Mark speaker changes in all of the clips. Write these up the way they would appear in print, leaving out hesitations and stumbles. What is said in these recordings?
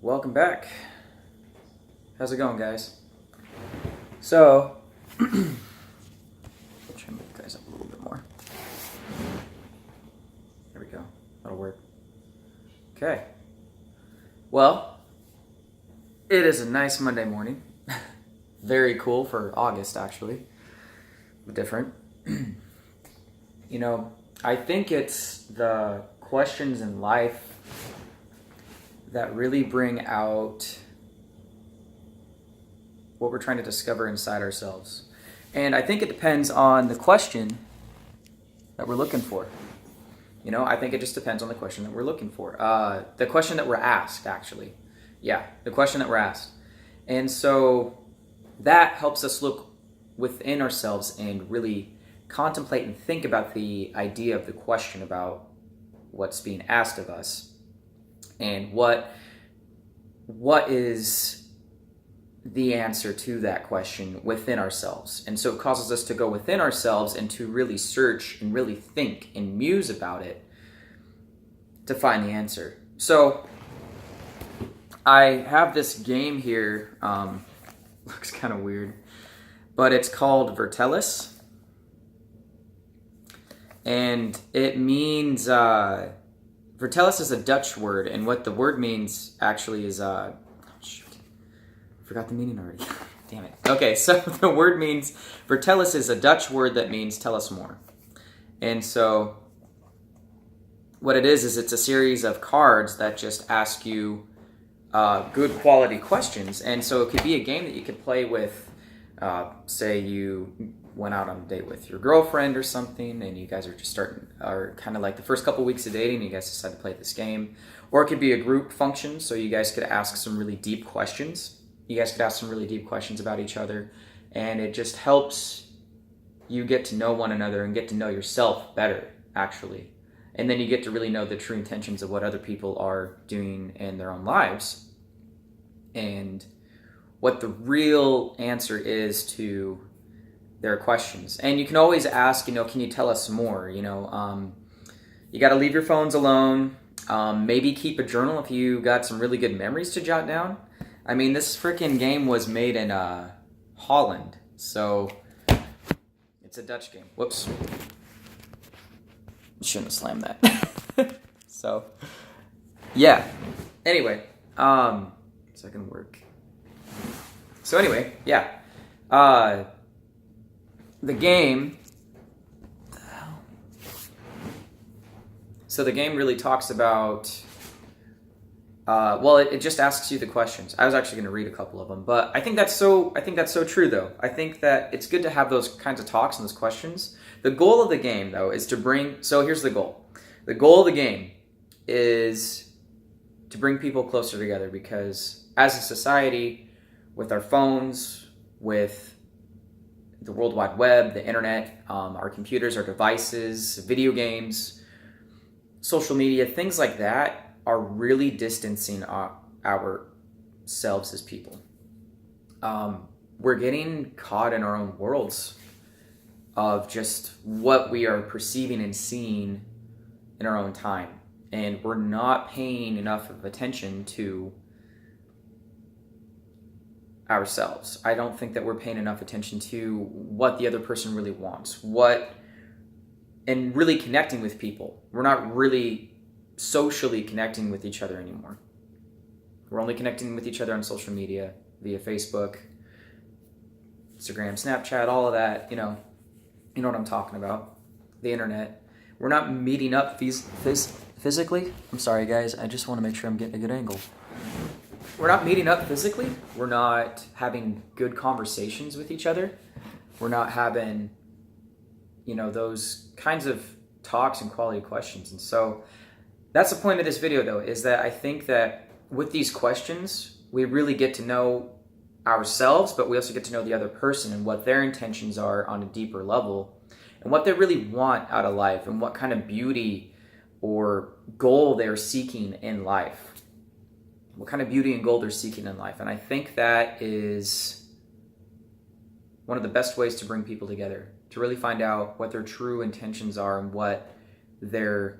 Speaker 1: Welcome back. How's it going, guys? So, I'll try and move you guys up a little bit more. There we go. That'll work. Okay. Well, it is a nice Monday morning. Very cool for August, actually. Different. I think it's the questions in life that really bring out what we're trying to discover inside ourselves. And I think it depends on the question that we're looking for. I think it just depends on the question that we're looking for. The question that we're asked, actually. Yeah, the question that we're asked. And so that helps us look within ourselves and really contemplate and think about the idea of the question about what's being asked of us and what is the answer to that question within ourselves. And so it causes us to go within ourselves and to really search and really think and muse about it to find the answer. So I have this game here, looks kind of weird, but it's called Vertellis. And it means, Vertellis is a Dutch word, and what the word means actually is, oh shoot, I forgot the meaning already. Damn it. Okay, so the word means, Vertellis is a Dutch word that means tell us more. And so what it is it's a series of cards that just ask you good quality questions. And so it could be a game that you could play with, say you went out on a date with your girlfriend or something, and you guys are just kind of like the first couple weeks of dating, you guys decide to play this game. Or it could be a group function, so you guys could ask some really deep questions. You guys could ask some really deep questions about each other, and it just helps you get to know one another and get to know yourself better, actually. And then you get to really know the true intentions of what other people are doing in their own lives, and what the real answer is to their questions. And you can always ask, can you tell us more? You got to leave your phones alone. Maybe keep a journal if you got some really good memories to jot down. I mean, this freaking game was made in Holland, so it's a Dutch game. Whoops. Shouldn't have slammed that. So, yeah. Anyway, second work. So anyway, yeah. The game, so the game really talks about, it just asks you the questions. I was actually going to read a couple of them, but I think that's so true, though. I think that it's good to have those kinds of talks and those questions. The goal of the game, though, is so here's the goal. The goal of the game is to bring people closer together, because as a society, with our phones, with the World Wide Web, the internet, our computers, our devices, video games, social media, things like that are really distancing ourselves as people. We're getting caught in our own worlds of just what we are perceiving and seeing in our own time. And we're not paying enough of attention to ourselves. I don't think that we're paying enough attention to what the other person really wants, and really connecting with people. We're not really socially connecting with each other anymore. We're only connecting with each other on social media, via Facebook, Instagram, Snapchat, all of that, you know what I'm talking about, the internet. We're not meeting up physically. I'm sorry, guys. I just want to make sure I'm getting a good angle. We're not meeting up physically. We're not having good conversations with each other. We're not having, those kinds of talks and quality questions. And so that's the point of this video, though, is that I think that with these questions, we really get to know ourselves, but we also get to know the other person and what their intentions are on a deeper level, and what they really want out of life, and what kind of beauty or goal they're seeking in life. What kind of beauty and goal they're seeking in life. And I think that is one of the best ways to bring people together, to really find out what their true intentions are and what their,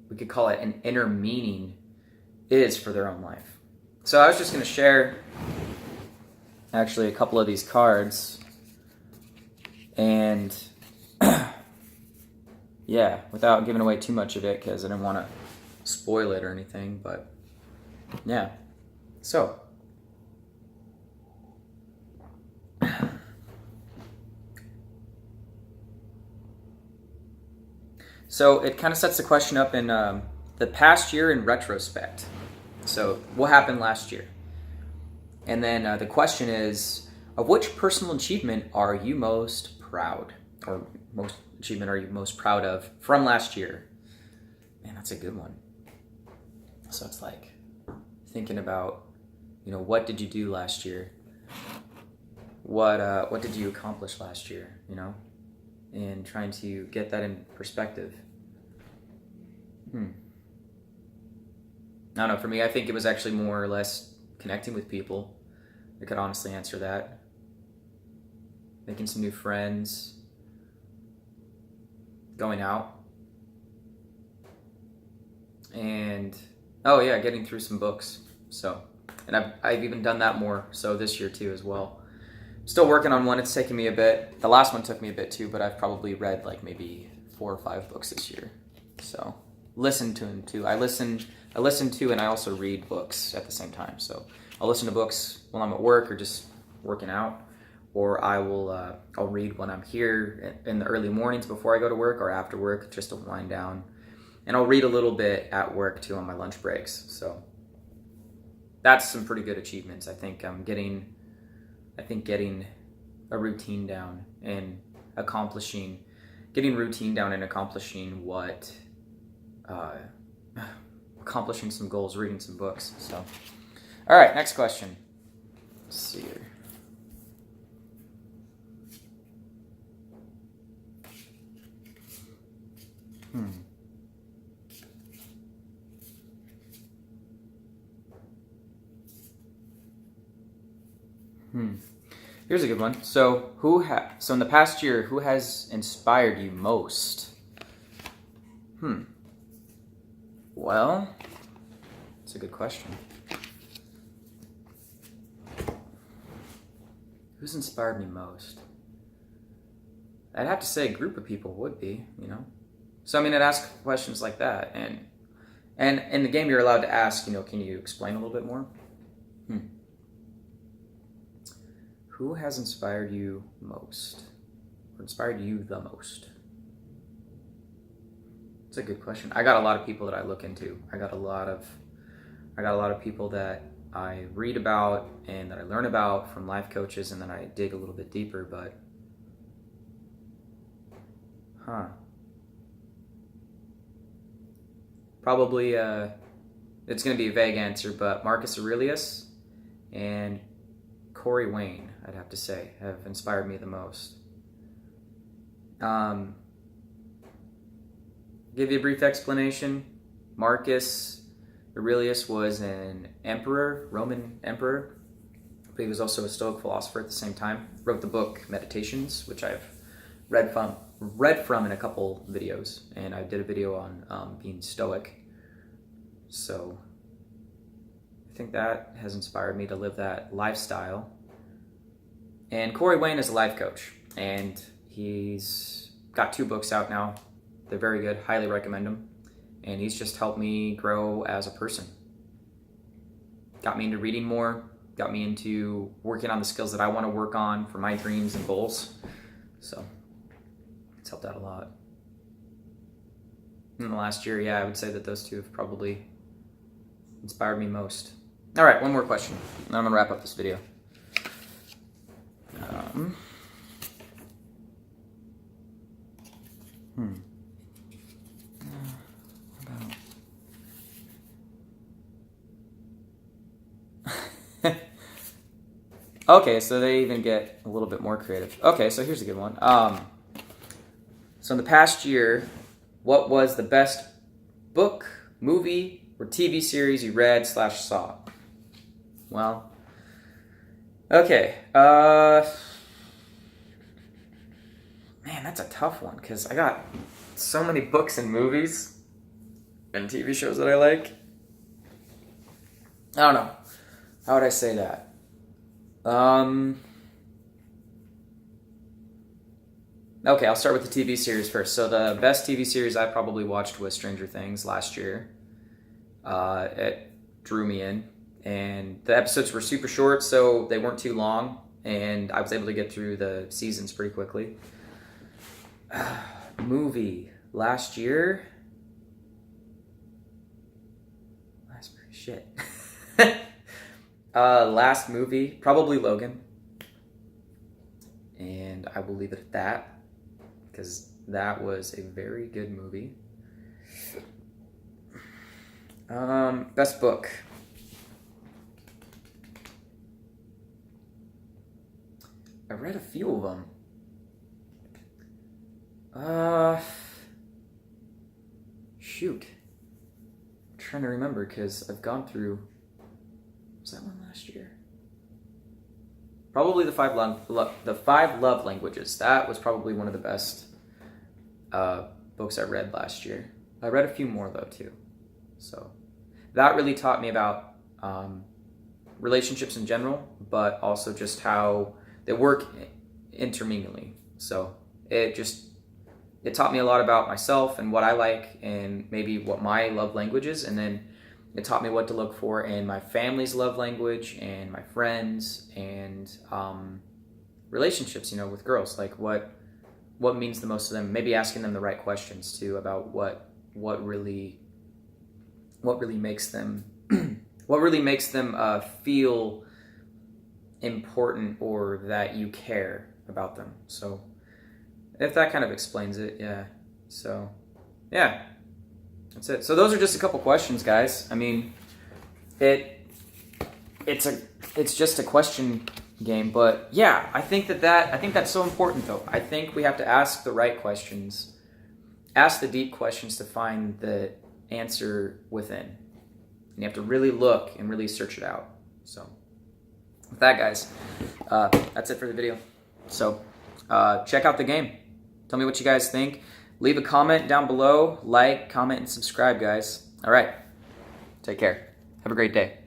Speaker 1: we could call it an inner meaning is for their own life. So I was just going to share actually a couple of these cards. And yeah, without giving away too much of it because I didn't want to spoil it or anything. But yeah. So. So it kind of sets the question up in the past year in retrospect. So what happened last year? And then the question is, of which personal achievement are you most proud? Or most achievement are you most proud of from last year? Man, that's a good one. So it's like thinking about, what did you do last year? What did you accomplish last year, And trying to get that in perspective. I don't know, for me, I think it was actually more or less connecting with people. I could honestly answer that. Making some new friends. Going out. And, getting through some books. So, and I've even done that more so this year too as well. Still working on one. It's taken me a bit. The last one took me a bit too, but I've probably read like maybe 4 or 5 books this year. So, listen to them too. I listen to and I also read books at the same time. So, I'll listen to books while I'm at work or just working out, or I'll read when I'm here in the early mornings before I go to work or after work just to wind down. And I'll read a little bit at work too on my lunch breaks. So, that's some pretty good achievements. I think getting a routine down and accomplishing what, accomplishing some goals, reading some books. So, all right, next question. Let's see here. Here's a good one. So, in the past year, who has inspired you most? Well, it's a good question. Who's inspired me most? I'd have to say a group of people would be, So, I'd ask questions like that. And in the game, you're allowed to ask, can you explain a little bit more? Who has inspired you most? Or inspired you the most? It's a good question. I got a lot of people that I look into. I got a lot of people that I read about and that I learn about from life coaches, and then I dig a little bit deeper, but probably it's going to be a vague answer, but Marcus Aurelius and Corey Wayne, I'd have to say, have inspired me the most. Give you a brief explanation. Marcus Aurelius was an emperor, Roman emperor, but he was also a Stoic philosopher at the same time. Wrote the book Meditations, which I've read from in a couple videos, and I did a video on being Stoic. So I think that has inspired me to live that lifestyle. And Corey Wayne is a life coach, and he's got 2 books out now. They're very good, highly recommend them. And he's just helped me grow as a person. Got me into reading more, got me into working on the skills that I want to work on for my dreams and goals. So it's helped out a lot. In the last year, I would say that those 2 have probably inspired me most. All right, one more question, and I'm gonna wrap up this video. Okay, so they even get a little bit more creative. Okay, so here's a good one. So in the past year, what was the best book, movie, or TV series you read / saw? Well, okay. Man, that's a tough one because I got so many books and movies and TV shows that I like. I don't know. How would I say that? Okay, I'll start with the TV series first. So the best TV series I probably watched was Stranger Things last year. It drew me in, and the episodes were super short, so they weren't too long, and I was able to get through the seasons pretty quickly. Movie last year. Shit. Last movie, probably Logan. And I will leave it at that, because that was a very good movie. Best book. I read a few of them. Shoot. I'm trying to remember, because I've gone through... Was that one last year? Probably the five love languages. That was probably one of the best books I read last year. I read a few more though too. So that really taught me about relationships in general, but also just how they work interminglingly. So it taught me a lot about myself and what I like and maybe what my love language is, and then it taught me what to look for in my family's love language and my friends and relationships, with girls. Like what means the most to them. Maybe asking them the right questions too about what really makes them feel important, or that you care about them. So if that kind of explains it, yeah. So yeah. That's it. So those are just a couple questions, guys. I mean, it's just a question game, but yeah, I think that's so important though. I think we have to ask the right questions, ask the deep questions to find the answer within. And you have to really look and really search it out. So with that, guys, that's it for the video. So check out the game. Tell me what you guys think. Leave a comment down below, like, comment, and subscribe, guys. All right. Take care. Have a great day.